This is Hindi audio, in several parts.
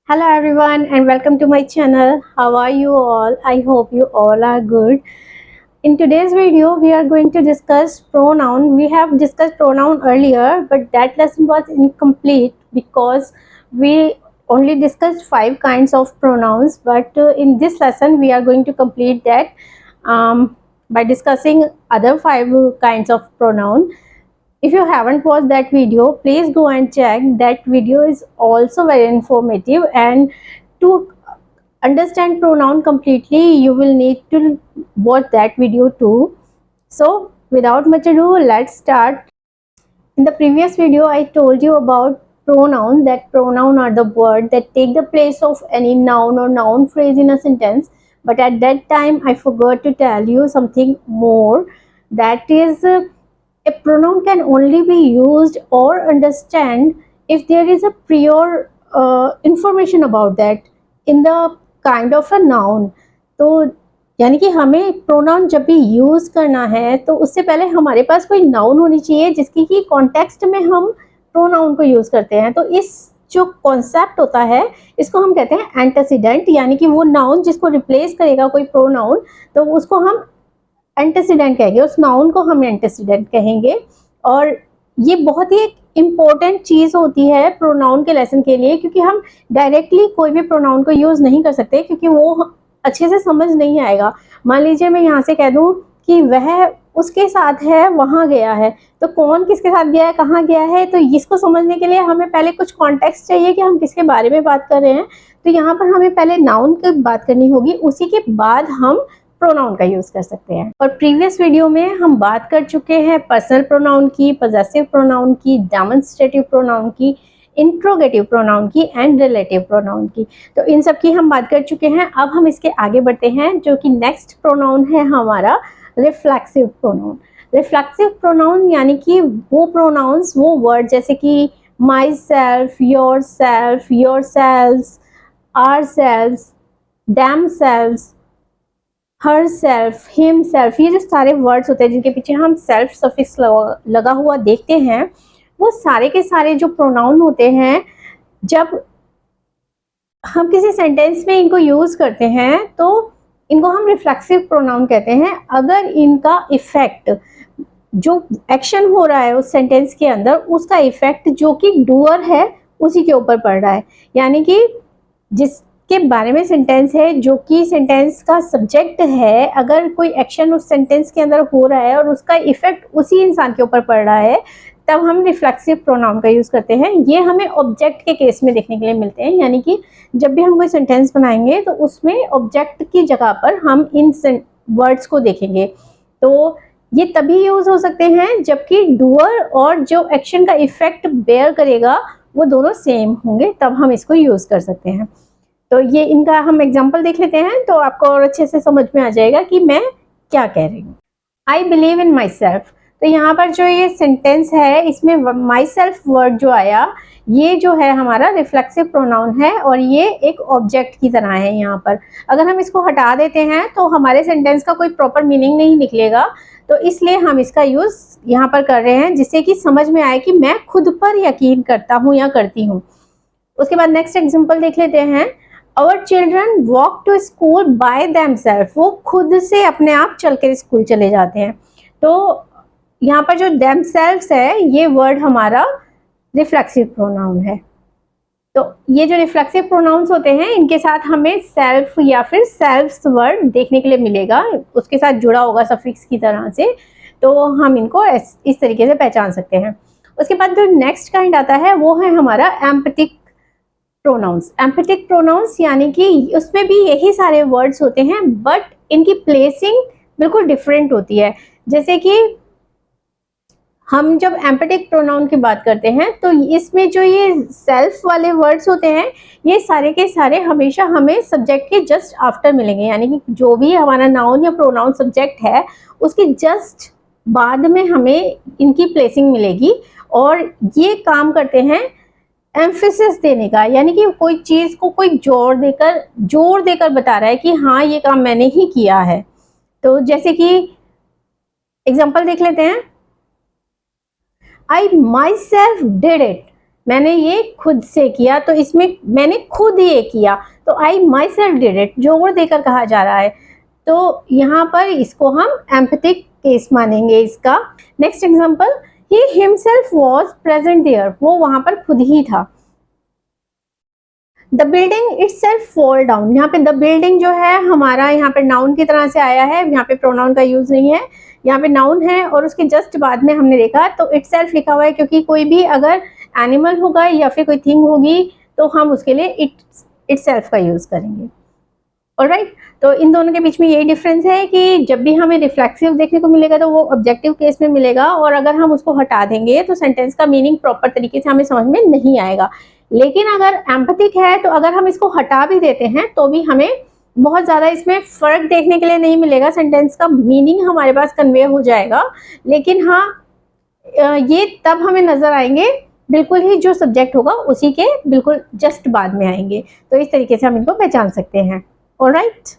Hello everyone and welcome to my channel. How are you all? I hope you all are good. In today's video we are going to discuss pronoun. We have discussed pronoun earlier, but that lesson was incomplete because we only discussed 5 kinds of pronouns, but in this lesson we are going to complete that by discussing other 5 kinds of pronoun. If you haven't watched that video, please go and check. That video is also very informative, and to understand pronoun completely you will need to watch that video too. So without much ado, let's start. In the previous video I told you about pronoun, that pronoun are the word that take the place of any noun or noun phrase in a sentence, but at that time I forgot to tell you something more. That is, a pronoun can only be used or understand if there is a prior information about that in the kind of a noun. तो यानी कि हमें प्रोनाउन जब भी यूज करना है तो उससे पहले हमारे पास कोई नाउन होनी चाहिए जिसकी कि कॉन्टेक्स्ट में हम प्रोनाउन को यूज करते हैं। तो इस जो कॉन्सेप्ट होता है इसको हम कहते हैं एंटेसिडेंट, यानी कि वो नाउन जिसको रिप्लेस करेगा कोई प्रोनाउन तो उसको हम एंटेसिडेंट कहेंगे, उस नाउन को हम एंटेसिडेंट कहेंगे। और ये बहुत ही एक इम्पोर्टेंट चीज़ होती है प्रोनाउन के लेसन के लिए, क्योंकि हम डायरेक्टली कोई भी प्रोनाउन को यूज़ नहीं कर सकते क्योंकि वो अच्छे से समझ नहीं आएगा। मान लीजिए मैं यहाँ से कह दूँ कि वह उसके साथ है, वहाँ गया है, तो कौन किसके साथ गया है, कहाँ गया है, तो इसको समझने के लिए हमें पहले कुछ कॉन्टेक्स्ट चाहिए कि हम किसके बारे में बात कर रहे हैं। तो यहाँ पर हमें पहले नाउन की बात करनी होगी, उसी के बाद हम प्रोनाउन का यूज कर सकते हैं। और प्रीवियस वीडियो में हम बात कर चुके हैं पर्सनल प्रोनाउन की, पॉजेसिव प्रोनाउन की, डेमोन्स्ट्रेटिव प्रोनाउन की, इंट्रोगेटिव प्रोनाउन की एंड रिलेटिव प्रोनाउन की। तो इन सब की हम बात कर चुके हैं। अब हम इसके आगे बढ़ते हैं, जो कि नेक्स्ट प्रोनाउन है हमारा रिफ्लेक्सिव प्रोनाउन। रिफ्लेक्सिव प्रोनाउन यानी कि वो प्रोनाउंस, वो वर्ड जैसे कि myself, yourself, yourselves, ourselves, themselves, herself, himself, ये जो सारे वर्ड्स होते हैं जिनके पीछे हम सेल्फ सफिक्स लगा हुआ देखते हैं, वो सारे के सारे जो प्रोनाउन होते हैं, जब हम किसी सेंटेंस में इनको यूज करते हैं तो इनको हम रिफ्लेक्सिव प्रोनाउन कहते हैं। अगर इनका इफेक्ट, जो एक्शन हो रहा है उस सेंटेंस के अंदर, उसका इफेक्ट जो कि डूअर है उसी के ऊपर पड़ रहा है, यानी कि जिसके बारे में सेंटेंस है, जो कि सेंटेंस का सब्जेक्ट है, अगर कोई एक्शन उस सेंटेंस के अंदर हो रहा है और उसका इफेक्ट उसी इंसान के ऊपर पड़ रहा है, तब हम रिफ्लेक्सिव प्रोनाउन का यूज़ करते हैं। ये हमें ऑब्जेक्ट के केस में देखने के लिए मिलते हैं, यानी कि जब भी हम कोई सेंटेंस बनाएंगे तो उसमें ऑब्जेक्ट की जगह पर हम इन वर्ड्स को देखेंगे। तो ये तभी यूज़ हो सकते हैं जबकि डूअर और जो एक्शन का इफेक्ट बेयर करेगा वो दोनों सेम होंगे, तब हम इसको यूज़ कर सकते हैं। तो ये इनका हम एग्जाम्पल देख लेते हैं तो आपको और अच्छे से समझ में आ जाएगा कि मैं क्या कह रही हूँ। I believe in my self, तो यहाँ पर जो ये सेंटेंस है इसमें माई सेल्फ वर्ड जो आया, ये जो है हमारा रिफ्लेक्सिव प्रोनाउन है और ये एक ऑब्जेक्ट की तरह है। यहाँ पर अगर हम इसको हटा देते हैं तो हमारे सेंटेंस का कोई प्रॉपर मीनिंग नहीं निकलेगा, तो इसलिए हम इसका यूज़ यहाँ पर कर रहे हैं जिससे कि समझ में आए कि मैं खुद पर यकीन करता हूँ या करती हूँ। उसके बाद नेक्स्ट एग्जाम्पल देख लेते हैं। Our children walk to school by themselves, वो खुद से अपने आप चल कर स्कूल चले जाते हैं। तो यहाँ पर जो themselves है, ये वर्ड हमारा रिफ्लेक्सिव प्रोनाउन है। तो ये जो रिफ्लेक्सिव प्रोनाउंस होते हैं इनके साथ हमें सेल्फ या फिर सेल्फ्स वर्ड देखने के लिए मिलेगा, उसके साथ जुड़ा होगा सफिक्स की तरह से, तो हम इनको इस तरीके से पहचान सकते हैं। उसके बाद जो नेक्स्ट काइंड आता है वो है हमारा एम्पैथिक प्रोनाउंस। एम्पैथिक प्रोनाउंस यानी कि उसमें भी यही सारे वर्ड्स होते हैं बट इनकी प्लेसिंग बिल्कुल डिफरेंट होती है। जैसे कि हम जब एम्पैथिक प्रोनाउन की बात करते हैं तो इसमें जो ये सेल्फ वाले वर्ड्स होते हैं ये सारे के सारे हमेशा हमें सब्जेक्ट के जस्ट आफ्टर मिलेंगे, यानी कि जो भी हमारा नाउन या प्रोनाउन सब्जेक्ट है उसके जस्ट बाद में हमें इनकी प्लेसिंग मिलेगी। और ये काम करते हैं एम्फेसिस देने का, यानी कि कोई चीज़ को कोई जोर देकर बता रहा है कि हाँ ये काम मैंने ही किया है। तो जैसे कि एग्जांपल देख लेते हैं। आई माई सेल्फ डिड इट, मैंने ये खुद से किया, तो इसमें मैंने खुद ये किया, तो आई माई सेल्फ डिड इट, जोर देकर कहा जा रहा है, तो यहाँ पर इसको हम एम्पैथिक केस मानेंगे इसका। Next example, he himself was present there, वो वहां पर खुद ही था। The building itself fall down, यहाँ पे द बिल्डिंग जो है हमारा यहाँ पे नाउन की तरह से आया है, यहाँ पे प्रोनाउन का यूज नहीं है, यहाँ पे नाउन है और उसके जस्ट बाद में हमने देखा तो इटसेल्फ लिखा हुआ है, क्योंकि कोई भी अगर एनिमल होगा या फिर कोई थिंग होगी तो हम उसके लिए इटसेल्फ का यूज करेंगे। ऑलराइट, तो इन दोनों के बीच में यही डिफरेंस है कि जब भी हमें रिफ्लेक्सिव देखने को मिलेगा तो वो ऑब्जेक्टिव केस में मिलेगा, और अगर हम उसको हटा देंगे तो सेंटेंस का मीनिंग प्रॉपर तरीके से हमें समझ में नहीं आएगा। लेकिन अगर एम्पैथिक है तो अगर हम इसको हटा भी देते हैं तो भी हमें बहुत ज़्यादा इसमें फ़र्क देखने के लिए नहीं मिलेगा, सेंटेंस का मीनिंग हमारे पास कन्वे हो जाएगा। लेकिन हाँ, ये तब हमें नज़र आएंगे बिल्कुल ही जो सब्जेक्ट होगा उसी के बिल्कुल जस्ट बाद में आएंगे, तो इस तरीके से हम इनको पहचान सकते हैं। ऑलराइट,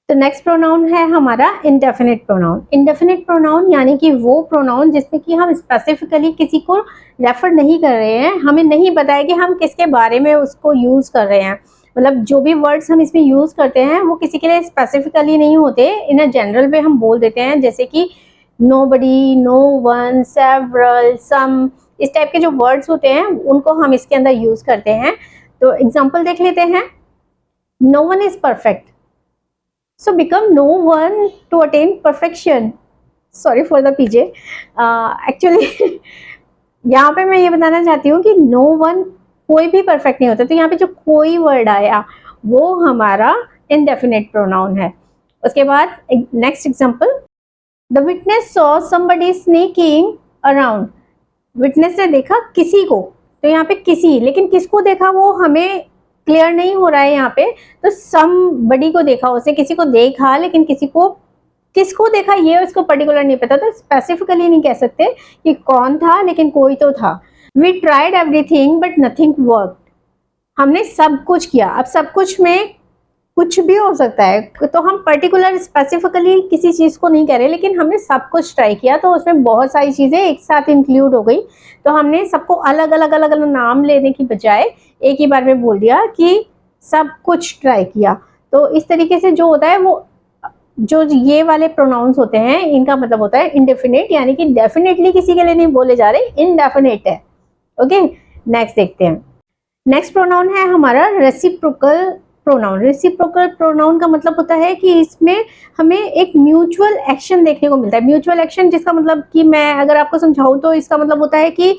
तो नेक्स्ट प्रोनाउन है हमारा इंडेफिनिट प्रोनाउन। इंडेफिनिट प्रोनाउन यानी कि वो प्रोनाउन जिसमें कि हम स्पेसिफिकली किसी को रेफर नहीं कर रहे हैं, हमें नहीं पता है कि हम किसके बारे में उसको यूज़ कर रहे हैं, मतलब जो भी वर्ड्स हम इसमें यूज़ करते हैं वो किसी के लिए स्पेसिफिकली नहीं होते, इन अ जनरल वे हम बोल देते हैं, जैसे कि नोबडी, नो वन, सेवरल, सम, इस टाइप के जो वर्ड्स होते हैं उनको हम इसके अंदर यूज़ करते हैं। तो एग्जाम्पल देख लेते हैं। No one is perfect, so become no one to attain perfection, sorry for the PJ, actually यहाँ पे मैं ये बताना चाहती हूँ कि no one, कोई भी परफेक्ट नहीं होता, तो यहाँ पे जो कोई वर्ड आया वो हमारा indefinite pronoun है। उसके बाद next example, the witness saw somebody sneaking around, witness ने देखा किसी को, तो यहाँ पे किसी, लेकिन किसको देखा वो हमें क्लियर नहीं हो रहा है यहाँ पे, तो somebody को देखा, उसने किसी को देखा, लेकिन किसको देखा ये उसको पर्टिकुलर नहीं पता, तो स्पेसिफिकली नहीं कह सकते कि कौन था, लेकिन कोई तो था। We tried everything but nothing worked, हमने सब कुछ किया। अब सब कुछ में कुछ भी हो सकता है, तो हम पर्टिकुलर स्पेसिफिकली किसी चीज़ को नहीं कह रहे, लेकिन हमने सब कुछ ट्राई किया, तो उसमें बहुत सारी चीज़ें एक साथ इंक्लूड हो गई, तो हमने सबको अलग अलग नाम लेने की बजाय एक ही बार में बोल दिया कि सब कुछ ट्राई किया। तो इस तरीके से जो होता है वो, जो ये वाले प्रोनाउंस होते हैं इनका मतलब होता है इंडेफिनिट, यानी कि डेफिनेटली किसी के लिए नहीं बोले जा रहे, इनडेफिनिट है। ओके, नेक्स्ट देखते हैं। नेक्स्ट प्रोनाउन है हमारा रेसिप्रोकल प्रोनाउन। रेसिप्रोकल प्रोनाउन का मतलब होता है कि इसमें हमें एक म्यूचुअल एक्शन देखने को मिलता है। म्यूचुअल एक्शन जिसका मतलब कि मैं अगर आपको समझाऊं तो इसका मतलब होता है कि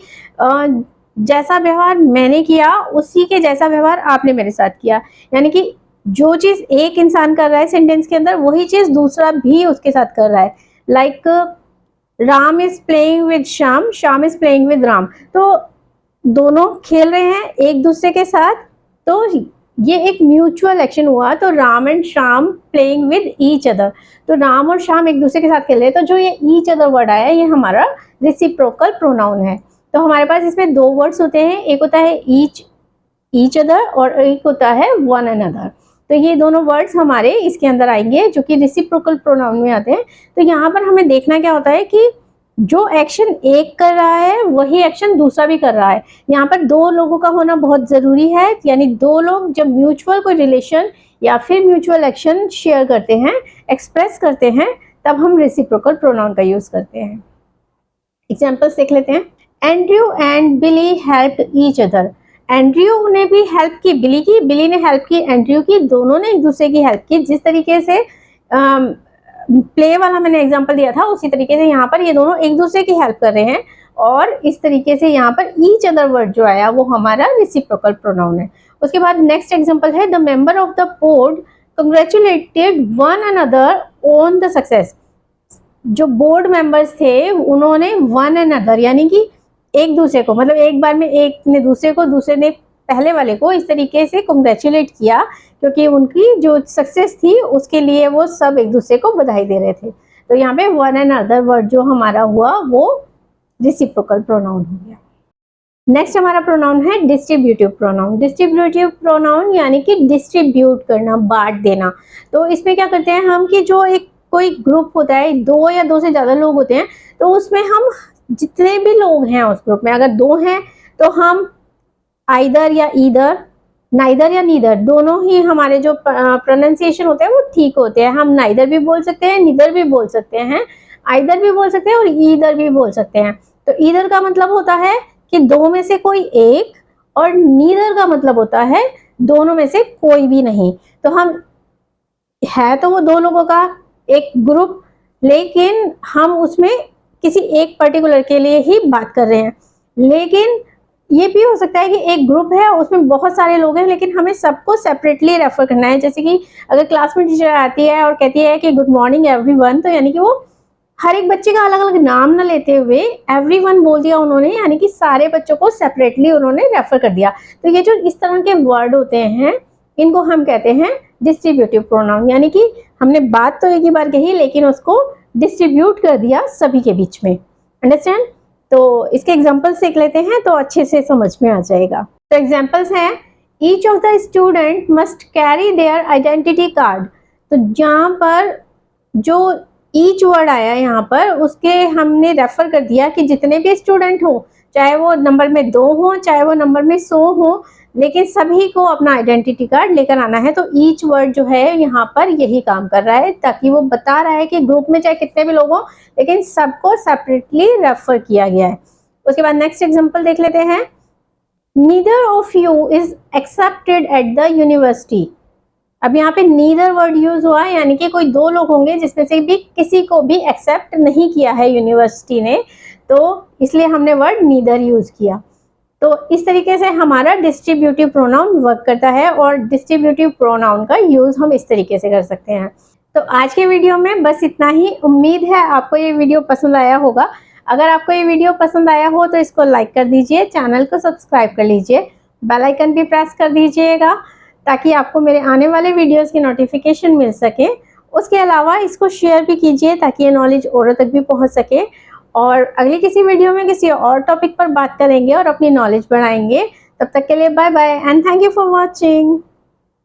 जैसा व्यवहार मैंने किया उसी के जैसा व्यवहार आपने मेरे साथ किया, यानी कि जो चीज़ एक इंसान कर रहा है सेंटेंस के अंदर वही चीज़ दूसरा भी उसके साथ कर रहा है। Like Ram is playing with Shyam, Shyam is playing with Ram, तो दोनों खेल रहे हैं एक दूसरे के साथ, तो ये एक म्यूचुअल एक्शन हुआ। तो Ram and Shyam playing with each other, तो राम और श्याम एक दूसरे के साथ खेल रहे हैं, तो जो ये ईच अदर वर्ड आया ये हमारा रेसिप्रोकल प्रोनाउन है। तो हमारे पास इसमें दो वर्ड्स होते हैं, एक होता है ईच अदर और एक होता है वन अनदर। तो ये दोनों वर्ड्स हमारे इसके अंदर आएंगे जो कि रेसिप्रोकल प्रोनाउन में आते हैं। तो यहाँ पर हमें देखना क्या होता है कि जो एक्शन एक कर रहा है वही एक्शन दूसरा भी कर रहा है। यहाँ पर दो लोगों का होना बहुत ज़रूरी है, यानी दो लोग जब म्यूचुअल कोई रिलेशन या फिर म्यूचुअल एक्शन शेयर करते हैं, एक्सप्रेस करते हैं, तब हम रेसिप्रोकल प्रोनाउन का यूज़ करते हैं। एग्जाम्पल्स देख लेते हैं। Andrew and Billy help each other, Andrew ने भी हेल्प की बिली की, बिली ने हेल्प की एंड्रयू की, दोनों ने एक दूसरे की हेल्प की। जिस तरीके से प्ले वाला मैंने एग्जांपल दिया था उसी तरीके से यहाँ पर ये दोनों एक दूसरे की हेल्प कर रहे हैं, और इस तरीके से यहाँ पर ईच अदर वर्ड जो आया वो हमारा रेसिप्रोकल प्रोनाउन है। उसके बाद नेक्स्ट एग्जांपल है, the member of the board congratulated one another on the success, जो बोर्ड मेंबर्स थे उन्होंने वन अनदर यानी कि एक दूसरे को, मतलब एक बार में एक ने दूसरे को, दूसरे ने पहले वाले को इस तरीके से कंग्रेचुलेट किया, क्योंकि उनकी जो सक्सेस थी उसके लिए वो सब एक दूसरे को बधाई दे रहे थे। तो यहाँ पे वन एंड अदर वर्ड जो हमारा हुआ वो रेसिप्रोकल प्रोनाउन हो गया। नेक्स्ट हमारा प्रोनाउन है डिस्ट्रीब्यूटिव प्रोनाउन। डिस्ट्रीब्यूटिव प्रोनाउन यानी कि डिस्ट्रीब्यूट करना, बांट देना। तो इसमें क्या करते हैं हम कि जो एक कोई ग्रुप होता है, दो या दो से ज़्यादा लोग होते हैं, तो उसमें हम जितने भी लोग हैं उस ग्रुप में, अगर दो हैं तो हम आइदर या ईदर, नाइदर या नीदर, दोनों ही हमारे जो प्रोनाउंसिएशन होते हैं वो ठीक होते हैं। हम नाइदर भी बोल सकते हैं, नीदर भी बोल सकते हैं, आइदर भी बोल सकते हैं और ईदर भी बोल सकते हैं। तो ईदर का मतलब होता है कि दो में से कोई एक, और नीदर का मतलब होता है दोनों में से कोई भी नहीं। तो हम है तो वो दो लोगों का एक ग्रुप, लेकिन हम उसमें किसी एक पर्टिकुलर के लिए ही बात कर रहे हैं। लेकिन ये भी हो सकता है कि एक ग्रुप है, उसमें बहुत सारे लोग हैं, लेकिन हमें सबको सेपरेटली रेफर करना है। जैसे कि अगर क्लास में टीचर आती है और कहती है कि गुड मॉर्निंग एवरीवन, तो यानी कि वो हर एक बच्चे का अलग अलग नाम ना लेते हुए एवरीवन बोल दिया उन्होंने, यानी कि सारे बच्चों को सेपरेटली उन्होंने रेफर कर दिया। तो ये जो इस तरह के वर्ड होते हैं, इनको हम कहते हैं डिस्ट्रीब्यूटिव प्रोनाउन, यानी कि हमने बात तो एक ही बार कही लेकिन उसको डिस्ट्रीब्यूट कर दिया सभी के बीच में। अंडरस्टैंड? तो इसके एग्जांपल्स देख लेते हैं तो अच्छे से समझ में आ जाएगा। तो एग्जांपल्स हैं, each of the student must carry their identity card. तो जहाँ पर जो ईच वर्ड आया यहाँ पर, उसके हमने रेफर कर दिया कि जितने भी स्टूडेंट हो, चाहे वो नंबर में 2 हो, चाहे वो नंबर में 100 हो, लेकिन सभी को अपना आइडेंटिटी कार्ड लेकर आना है। तो ईच वर्ड जो है यहाँ पर यही काम कर रहा है, ताकि वो बता रहा है कि ग्रुप में चाहे कितने भी लोग हों, लेकिन सबको सेपरेटली रेफर किया गया है। उसके बाद नेक्स्ट एग्जांपल देख लेते हैं, neither of you is accepted at the university. अब यहाँ पे नीदर वर्ड यूज हुआ, यानी कि कोई दो लोग होंगे जिसमें से भी किसी को भी एक्सेप्ट नहीं किया है यूनिवर्सिटी ने, तो इसलिए हमने वर्ड नीदर यूज किया। तो इस तरीके से हमारा डिस्ट्रीब्यूटिव प्रोनाउन वर्क करता है, और डिस्ट्रीब्यूटिव प्रोनाउन का यूज हम इस तरीके से कर सकते हैं। तो आज के वीडियो में बस इतना ही। उम्मीद है आपको ये वीडियो पसंद आया होगा। अगर आपको ये वीडियो पसंद आया हो तो इसको लाइक कर दीजिए, चैनल को सब्सक्राइब कर लीजिए, बेल आइकन भी प्रेस कर दीजिएगा ताकि आपको मेरे आने वाले वीडियोस की नोटिफिकेशन मिल सके। उसके अलावा इसको शेयर भी कीजिए ताकि ये नॉलेज औरों तक भी पहुंच सके। और अगली किसी वीडियो में किसी और टॉपिक पर बात करेंगे और अपनी नॉलेज बढ़ाएंगे। तब तक के लिए bye bye and thank you for watching.